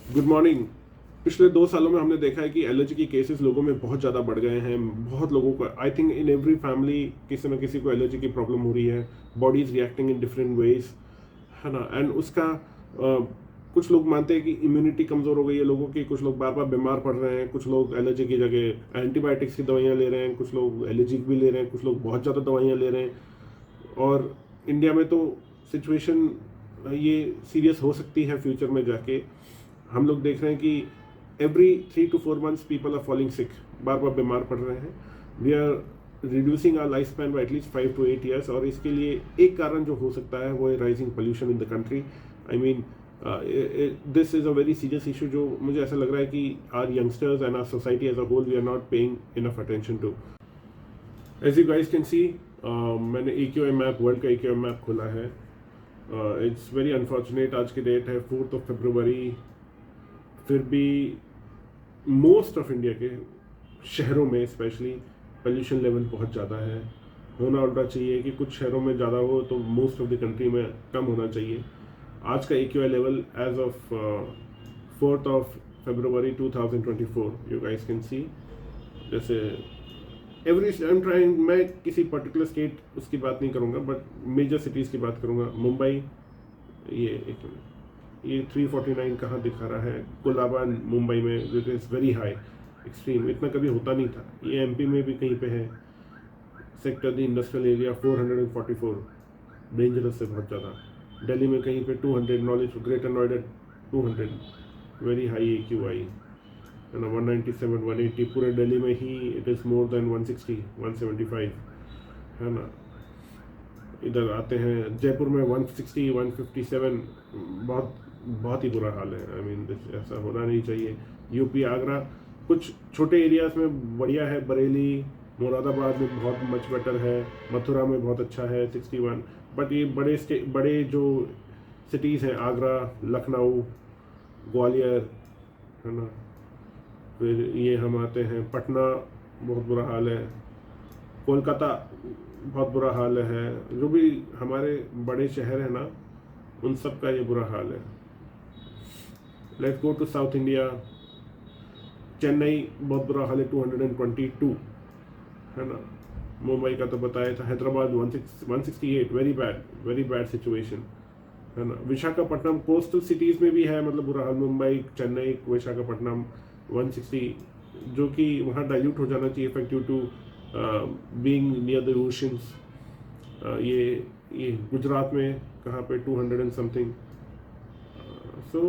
Good morning. पिछले 2 सालों में हमने देखा है कि एलर्जी के केसेस लोगों में बहुत ज़्यादा बढ़ गए हैं। बहुत लोगों को, I think in every family किसी न किसी को एलर्जी की प्रॉब्लम हो रही है। Body is reacting in different ways, है ना। एंड उसका कुछ लोग मानते हैं कि इम्यूनिटी कमज़ोर हो गई है लोगों की। कुछ लोग बार बार बीमार पड़ रहे हैं। कुछ लोग एलर्जी की जगह एंटीबायोटिक्स की दवाइयाँ ले रहे हैं। कुछ लोग एलर्जिक भी ले रहे हैं। कुछ लोग बहुत ज़्यादा दवाइयाँ ले रहे हैं। और इंडिया में तो सिचुएशन ये सीरियस हो सकती है फ्यूचर में जाके। हम लोग देख रहे हैं कि every 3 to 4 months people are falling sick, बार बार बीमार पड़ रहे हैं। We are reducing our life span by at least 5 to 8 years। और इसके लिए एक कारण जो हो सकता है वो है rising pollution in the country. I mean this is a very serious issue जो मुझे ऐसा लग रहा है कि our youngsters and our society as a whole we are not paying enough attention to. As you guys can see, मैंने AQI map, world का AQI map खोला है। इट्स वेरी अनफॉर्चुनेट, आज की डेट है 4th of February। फिर भी most of India के शहरों में स्पेशली पोल्यूशन लेवल बहुत ज़्यादा है। होना उल्टा चाहिए कि कुछ शहरों में ज़्यादा हो तो मोस्ट ऑफ द कंट्री में कम होना चाहिए। आज का AQI level as of 4th of February 2024, you guys can see. जैसे एवरी आई एम ट्राइंग, मैं किसी पर्टिकुलर स्टेट उसकी बात नहीं करूँगा बट मेजर सिटीज़ की बात करूँगा। मुंबई, ये एक मिनट, ये 349 कहाँ दिखा रहा है? कोलाबा मुंबई में, it is very high, extreme, इतना कभी होता नहीं था। ये MP में भी कहीं पे है। Sector the industrial area 444, dangerous से बहुत ज़्यादा। दिल्ली में कहीं पे 200, knowledge greater Noida 200, very high AQI, है ना। 197, 180, पूरे दिल्ली में ही इट इज़ मोर देन 160, 175, है ना। इधर आते हैं जयपुर में 160, 157, बहुत बहुत ही बुरा हाल है। आई मीन ऐसा होना नहीं चाहिए। यूपी, आगरा, कुछ छोटे एरियाज में बढ़िया है। बरेली, मुरादाबाद में बहुत मच बेटर है। मथुरा में बहुत अच्छा है 61। बट ये बड़े जो सिटीज़ हैं, आगरा, लखनऊ, ग्वालियर, है ना। फिर ये हम आते हैं पटना, बहुत बुरा हाल है। कोलकाता, बहुत बुरा हाल है। जो भी हमारे बड़े शहर हैं ना, उन सब का ये बुरा हाल है। Let's go to South India. Chennai, बहुत बुरा हाल है, 222, है ना। मुंबई का तो बताया था। हैदराबाद 168, वेरी बैड सिचुएशन, है ना। विशाखापट्टनम, कोस्टल सिटीज़ में भी है, मतलब बुरा हाल। मुंबई, चेन्नई, विशाखापट्टनम 160, जो कि वहाँ डाइल्यूट हो जाना चाहिए effective to being near the oceans. ये गुजरात में कहाँ पे 200 and something. So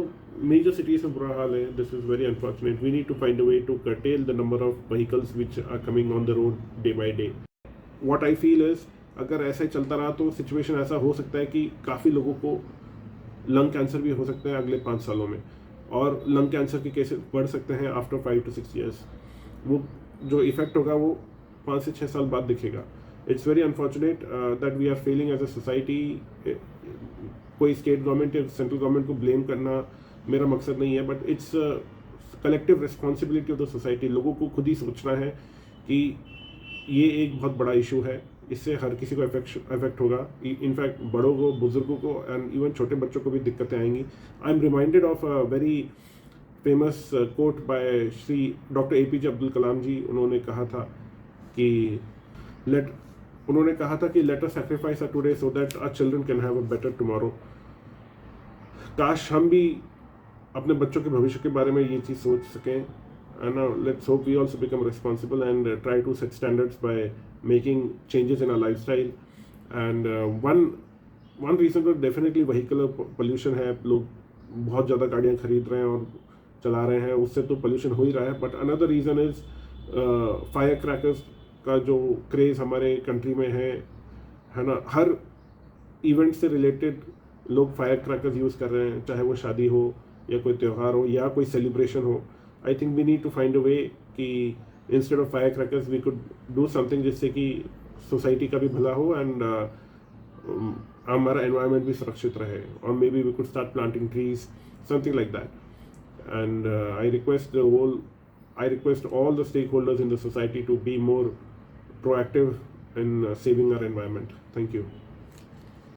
major cities में बुरा हाल है। This is very unfortunate. We need to find a way to curtail the number of vehicles which are coming on the road day by day. What I feel is, अगर ऐसा ही चलता रहा तो situation ऐसा हो सकता है कि काफ़ी लोगों को लंग कैंसर भी हो सकता है अगले 5 सालों में। और लंग कैंसर के केसेस बढ़ सकते हैं आफ्टर 5 to 6 years। वो जो इफेक्ट होगा वो 5 से 6 साल बाद दिखेगा। It's very unfortunate that we are failing as a society. कोई स्टेट गवर्नमेंट या सेंट्रल गवर्नमेंट को ब्लेम करना मेरा मकसद नहीं है, but it's collective responsibility of the society. लोगों को खुद ही सोचना है कि ये एक बहुत बड़ा इशू है, इससे हर किसी को इफेक्ट होगा। इनफैक्ट बड़ों को, बुजुर्गों को एंड इवन छोटे बच्चों को भी दिक्कतें आएंगी। I am reminded of a very famous quote by Shri doctor APJ Abdul Kalam ji. उन्होंने कहा था कि let us sacrifice our today so that our children can have a better tomorrow. काश हम भी अपने बच्चों के भविष्य के बारे में ये चीज़ सोच सकें। And now let's hope we also become responsible and try to set standards by making changes in our lifestyle. And one reason तो definitely vehicular pollution है। लोग बहुत ज़्यादा गाड़ियाँ खरीद रहे हैं और चला रहे हैं, उससे तो pollution हो ही रहा है। But another reason is fire crackers का जो क्रेज़ हमारे कंट्री में है ना। हर इवेंट से रिलेटेड लोग फायर क्रैकर्स यूज़ कर रहे हैं, चाहे वो शादी हो या कोई त्यौहार हो या कोई सेलिब्रेशन हो। I think we need to find a way कि instead of fire crackers we could do something जिससे कि सोसाइटी का भी भला हो एंड हमारा एनवायरनमेंट भी सुरक्षित रहे। और maybe we could start planting trees, something like that. And I request all the stakeholders in the society to be more proactive in saving our environment. Thank you.